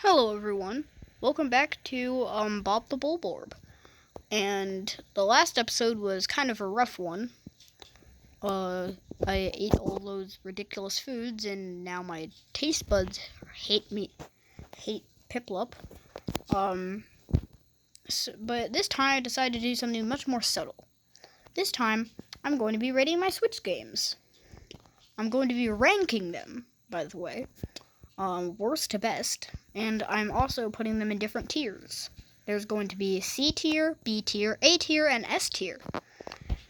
Hello everyone, welcome back to Bob the bulborb. And the last episode was kind of a rough one. I ate all those ridiculous foods and now my taste buds hate Piplup. But this time I decided to do something much more subtle. This time, I'm going to be rating my Switch games. I'm going to be ranking them, by the way. Worst to best, and I'm also putting them in different tiers. There's going to be C tier, B tier, A tier, and S tier.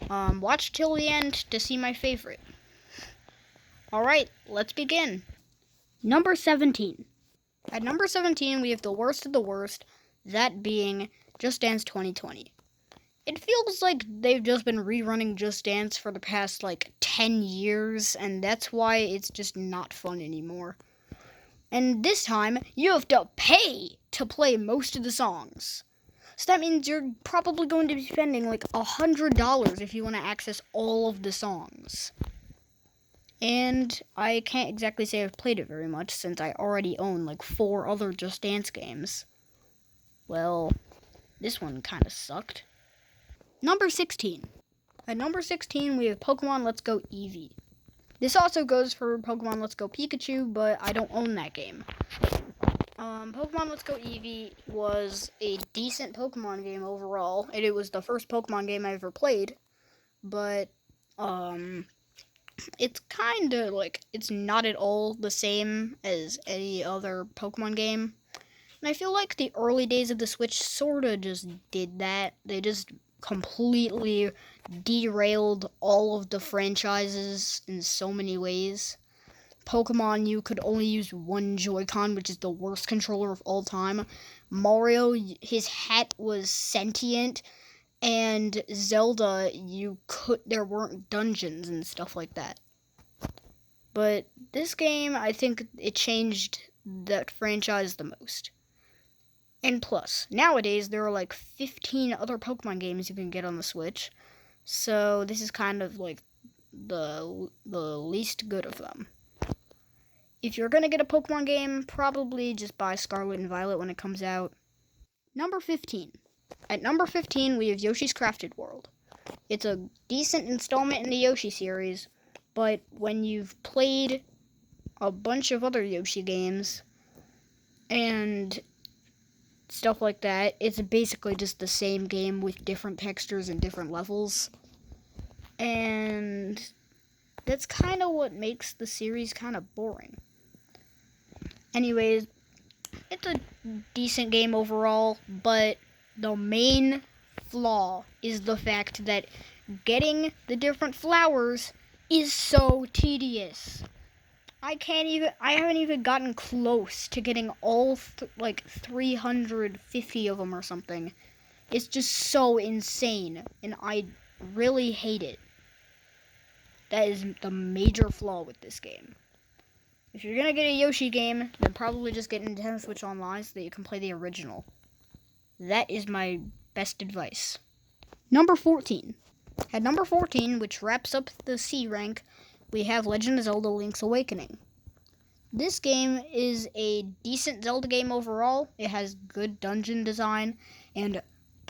Watch till the end to see my favorite. Alright, let's begin. Number 17. At number 17, we have the worst of the worst, that being Just Dance 2020. It feels like they've just been rerunning Just Dance for the past, 10 years, and that's why it's just not fun anymore. And this time, you have to pay to play most of the songs. So that means you're probably going to be spending $100 if you want to access all of the songs. And I can't exactly say I've played it very much since I already own 4 other Just Dance games. Well, this one kind of sucked. Number 16. At number 16, we have Pokemon Let's Go Eevee. This also goes for Pokemon Let's Go Pikachu, but I don't own that game. Pokemon Let's Go Eevee was a decent Pokemon game overall, and it was the first Pokemon game I ever played, but, it's kinda, it's not at all the same as any other Pokemon game. And I feel like the early days of the Switch sorta just did that. They just completely derailed all of the franchises in so many ways. Pokemon, you could only use one Joy-Con, which is the worst controller of all time. Mario, his hat was sentient. And Zelda, there weren't dungeons and stuff like that. But this game, I think it changed that franchise the most. And plus, nowadays, there are 15 other Pokemon games you can get on the Switch. So this is kind of the least good of them. If you're gonna get a Pokemon game, probably just buy Scarlet and Violet when it comes out. Number 15. At number 15, we have Yoshi's Crafted World. It's a decent installment in the Yoshi series, but when you've played a bunch of other Yoshi games and stuff like that, it's basically just the same game with different textures and different levels. And that's kind of what makes the series kind of boring. Anyways, it's a decent game overall, but the main flaw is the fact that getting the different flowers is so tedious. I haven't even gotten close to getting all 350 of them or something. It's just so insane, and I really hate it. That is the major flaw with this game. If you're gonna get a Yoshi game, then probably just get Nintendo Switch Online so that you can play the original. That is my best advice. Number 14. At number 14, which wraps up the C rank, we have Legend of Zelda Link's Awakening. This game is a decent Zelda game overall. It has good dungeon design, and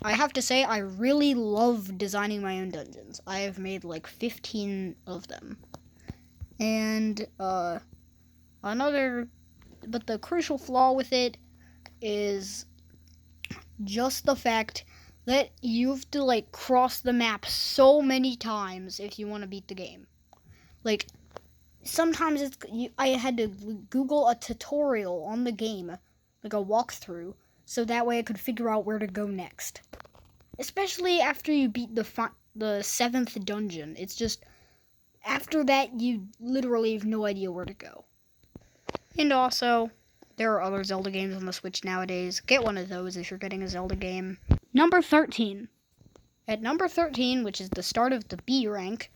I have to say, I really love designing my own dungeons. I have made 15 of them. And, but the crucial flaw with it is just the fact that you have to cross the map so many times if you want to beat the game. Sometimes I had to Google a tutorial on the game, a walkthrough, so that way I could figure out where to go next. Especially after you beat the 7th dungeon. It's just, after that, you literally have no idea where to go. And also, there are other Zelda games on the Switch nowadays. Get one of those if you're getting a Zelda game. Number 13. At number 13, which is the start of the B rank,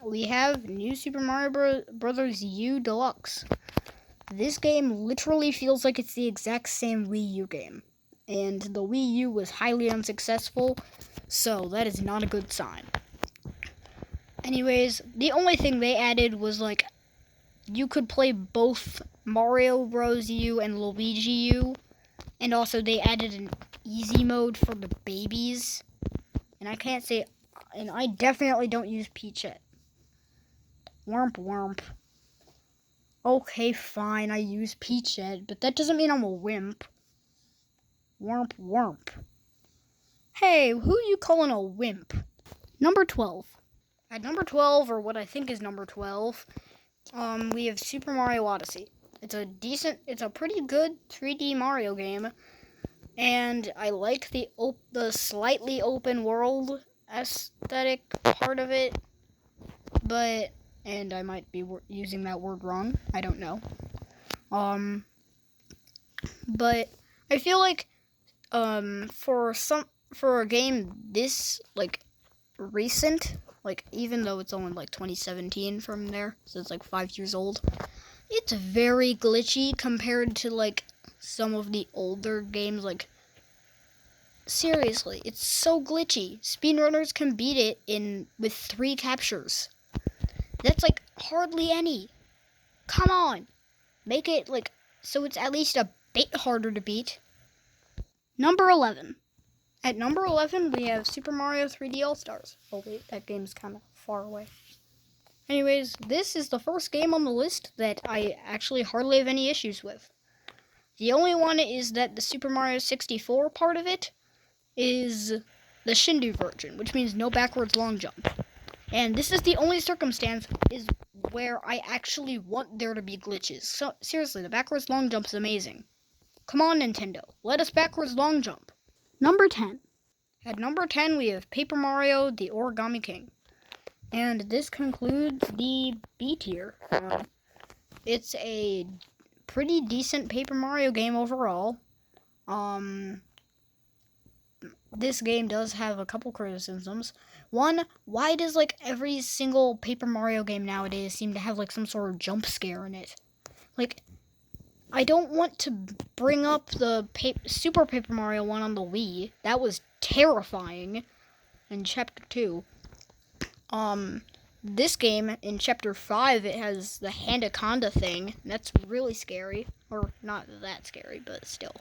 we have New Super Mario Bros. U Deluxe. This game literally feels like it's the exact same Wii U game. And the Wii U was highly unsuccessful, so that is not a good sign. Anyways, the only thing they added was you could play both Mario Bros. U and Luigi U. And also they added an easy mode for the babies. And I can't say, and I definitely don't use Peach yet. Womp womp. Okay, fine, I use Peach yet, but that doesn't mean I'm a wimp. Womp womp. Hey, who you calling a wimp? Number 12. At number 12, or what I think is number 12, we have Super Mario Odyssey. It's a pretty good 3D Mario game, and I like the slightly open world aesthetic part of it, and I might be using that word wrong, I don't know. But I feel like, for a game this, like, recent, like, even though it's only like 2017 from there, so it's like 5 years old, it's very glitchy compared to like some of the older games. Like, seriously, it's so glitchy. Speedrunners can beat it with 3 captures. That's like hardly any. Come on, make it like so it's at least a bit harder to beat. Number 11. At number 11, we have Super Mario 3D All-Stars. Oh wait, that game's kind of far away. Anyways, this is the first game on the list that I actually hardly have any issues with. The only one is that the Super Mario 64 part of it is the Shindu version, which means no backwards long jump. And this is the only circumstance is where I actually want there to be glitches. So seriously, the backwards long jump is amazing. Come on, Nintendo, let us backwards long jump. Number 10. At number 10, we have Paper Mario, the Origami King. And this concludes the B tier. It's a pretty decent Paper Mario game overall. This game does have a couple criticisms. One, why does like every single Paper Mario game nowadays seem to have like some sort of jump scare in it? Like, I don't want to bring up the Super Paper Mario one on the Wii. That was terrifying in Chapter 2. This game, in Chapter 5, it has the Handaconda thing. That's really scary. Or, not that scary, but still.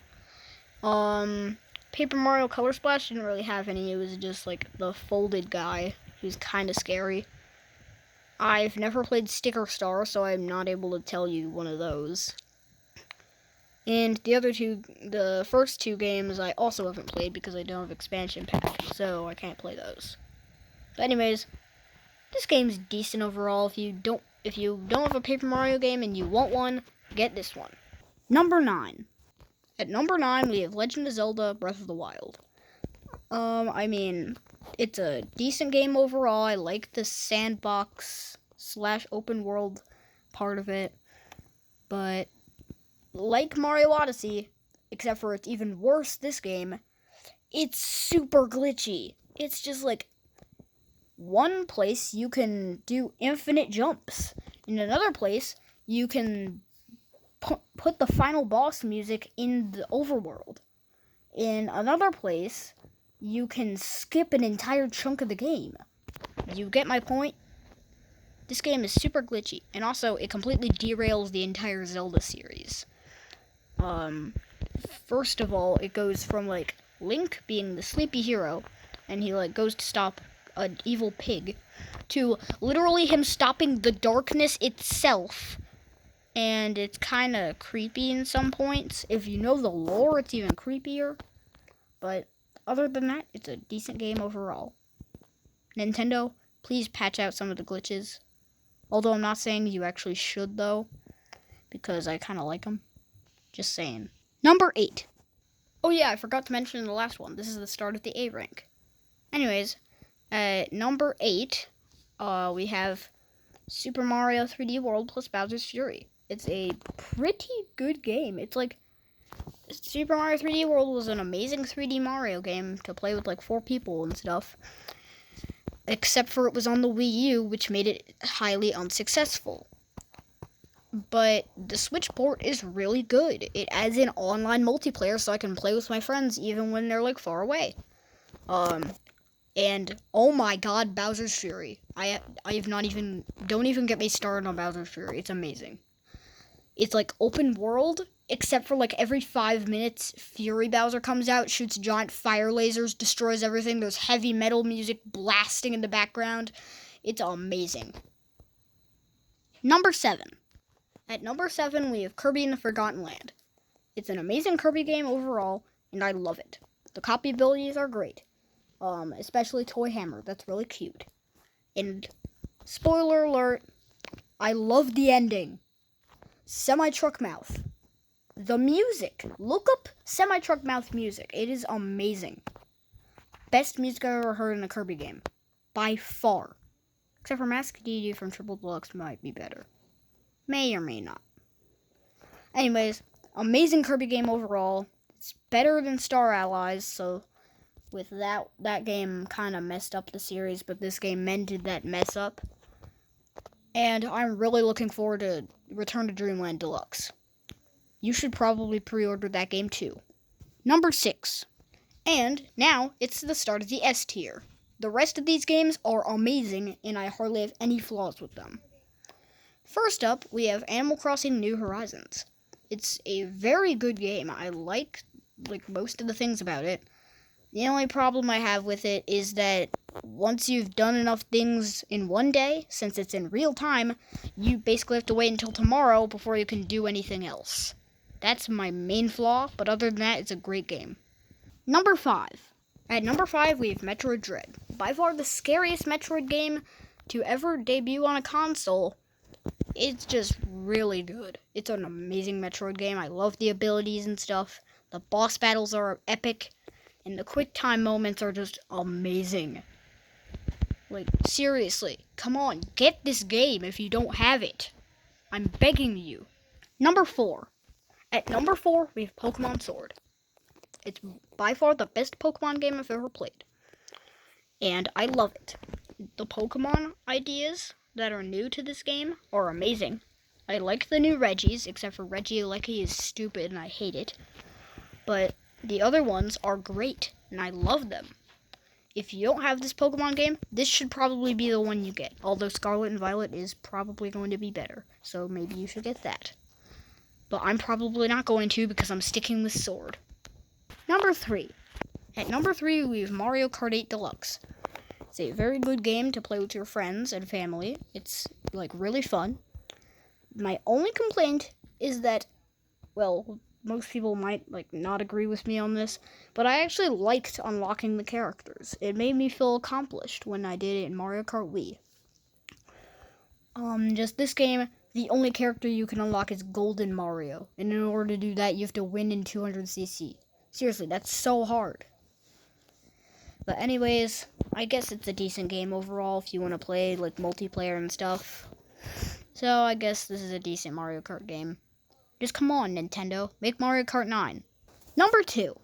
Paper Mario Color Splash didn't really have any. It was just, like, the folded guy. He was kind of scary. I've never played Sticker Star, so I'm not able to tell you one of those. And the first 2 games I also haven't played because I don't have expansion pack, so I can't play those. But anyways, this game's decent overall. If you don't have a Paper Mario game and you want one, get this one. Number 9. At number 9, we have Legend of Zelda Breath of the Wild. I mean, it's a decent game overall. I like the sandbox / open world part of it, but like Mario Odyssey, except for it's even worse this game, it's super glitchy. It's just like, one place you can do infinite jumps. In another place, you can put the final boss music in the overworld. In another place, you can skip an entire chunk of the game. You get my point? This game is super glitchy, and also it completely derails the entire Zelda series. First of all, it goes from like Link being the sleepy hero, and he like goes to stop an evil pig, to literally him stopping the darkness itself. And it's kind of creepy in some points. If you know the lore, it's even creepier. But other than that, it's a decent game overall. Nintendo, please patch out some of the glitches. Although I'm not saying you actually should, though, because I kind of like them. Just saying. Number 8. Oh yeah, I forgot to mention the last one. This is the start of the A rank. Anyways, at number 8, we have Super Mario 3D World plus Bowser's Fury. It's a pretty good game. It's like, Super Mario 3D World was an amazing 3D Mario game to play with like 4 people and stuff. Except for it was on the Wii U, which made it highly unsuccessful. But the Switch port is really good. It adds in online multiplayer so I can play with my friends even when they're like far away. And oh my god, Bowser's Fury. Don't even get me started on Bowser's Fury. It's amazing. It's like open world, except for like every 5 minutes, Fury Bowser comes out, shoots giant fire lasers, destroys everything. There's heavy metal music blasting in the background. It's amazing. Number 7. At number 7, we have Kirby and the Forgotten Land. It's an amazing Kirby game overall, and I love it. The copy abilities are great, especially Toy Hammer. That's really cute. And spoiler alert, I love the ending. Semi-truck mouth. The music. Look up Semi-truck mouth music. It is amazing. Best music I've ever heard in a Kirby game. By far. Except for Mask DD from Triple Deluxe might be better. May or may not. Anyways, amazing Kirby game overall. It's better than Star Allies, so with that game kind of messed up the series, but this game mended that mess up. And I'm really looking forward to Return to Dreamland Deluxe. You should probably pre-order that game too. Number 6. And now it's the start of the S tier. The rest of these games are amazing, and I hardly have any flaws with them. First up, we have Animal Crossing New Horizons. It's a very good game. I like most of the things about it. The only problem I have with it is that once you've done enough things in one day, since it's in real time, you basically have to wait until tomorrow before you can do anything else. That's my main flaw, but other than that, it's a great game. Number 5. At number 5, we have Metroid Dread. By far the scariest Metroid game to ever debut on a console. It's just really good. It's an amazing Metroid game. I love the abilities and stuff. The boss battles are epic. And the quick time moments are just amazing. Seriously, come on, get this game if you don't have it. I'm begging you. Number 4. At number 4, we have Pokemon Sword. It's by far the best Pokemon game I've ever played. And I love it. The Pokemon ideas that are new to this game are amazing. I like the new Reggies, except for Regieleki is stupid and I hate it. But the other ones are great, and I love them. If you don't have this Pokemon game, this should probably be the one you get. Although Scarlet and Violet is probably going to be better, so maybe you should get that. But I'm probably not going to because I'm sticking with Sword. Number 3. At number 3, we have Mario Kart 8 Deluxe. It's a very good game to play with your friends and family. It's, really fun. My only complaint is that, most people might not agree with me on this, but I actually liked unlocking the characters. It made me feel accomplished when I did it in Mario Kart Wii. Just this game, the only character you can unlock is Golden Mario, and in order to do that, you have to win in 200cc. Seriously, that's so hard. But anyways, I guess it's a decent game overall if you want to play multiplayer and stuff. So I guess this is a decent Mario Kart game. Just come on, Nintendo. Make Mario Kart 9. Number 2.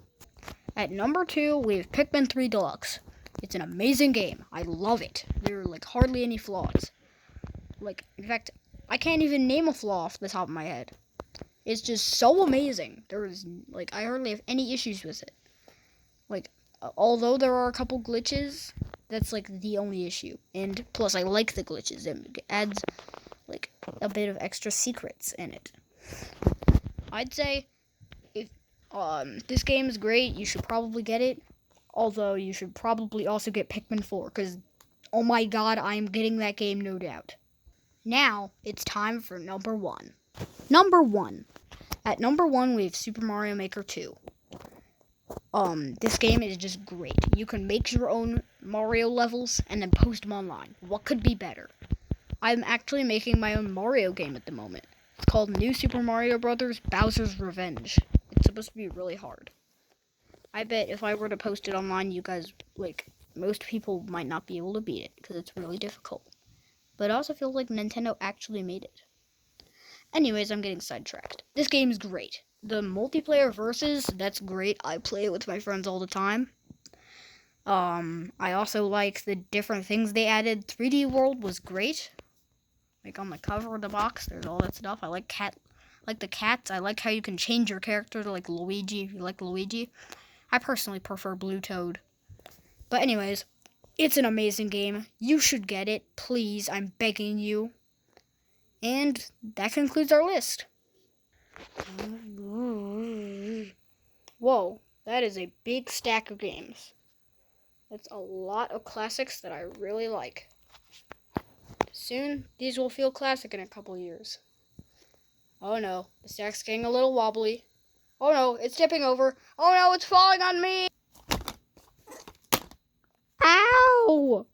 At number 2, we have Pikmin 3 Deluxe. It's an amazing game. I love it. There are, hardly any flaws. In fact, I can't even name a flaw off the top of my head. It's just so amazing. I hardly have any issues with it. Although there are a couple glitches, that's, the only issue. And plus, I like the glitches. It adds, a bit of extra secrets in it. I'd say if this game is great, you should probably get it. Although you should probably also get Pikmin 4 because, oh my god, I'm getting that game no doubt. Now it's time for number 1. Number 1. At number 1, we have Super Mario Maker 2. This game is just great. You can make your own Mario levels and then post them online. What could be better? I'm actually making my own Mario game at the moment. It's called New Super Mario Bros. Bowser's Revenge. It's supposed to be really hard. I bet if I were to post it online, you guys, most people might not be able to beat it because it's really difficult. But I also feel like Nintendo actually made it. Anyways, I'm getting sidetracked. This game is great. The multiplayer versus, that's great. I play it with my friends all the time. I also like the different things they added. 3D World was great. On the cover of the box, there's all that stuff. I like the cats. I like how you can change your character to Luigi if you like Luigi. I personally prefer Blue Toad. But anyways, it's an amazing game. You should get it, please. I'm begging you. And that concludes our list. Whoa, that is a big stack of games. That's a lot of classics that I really like. Soon, these will feel classic in a couple years. Oh no, the stack's getting a little wobbly. Oh no, it's tipping over. Oh no, it's falling on me! Ow!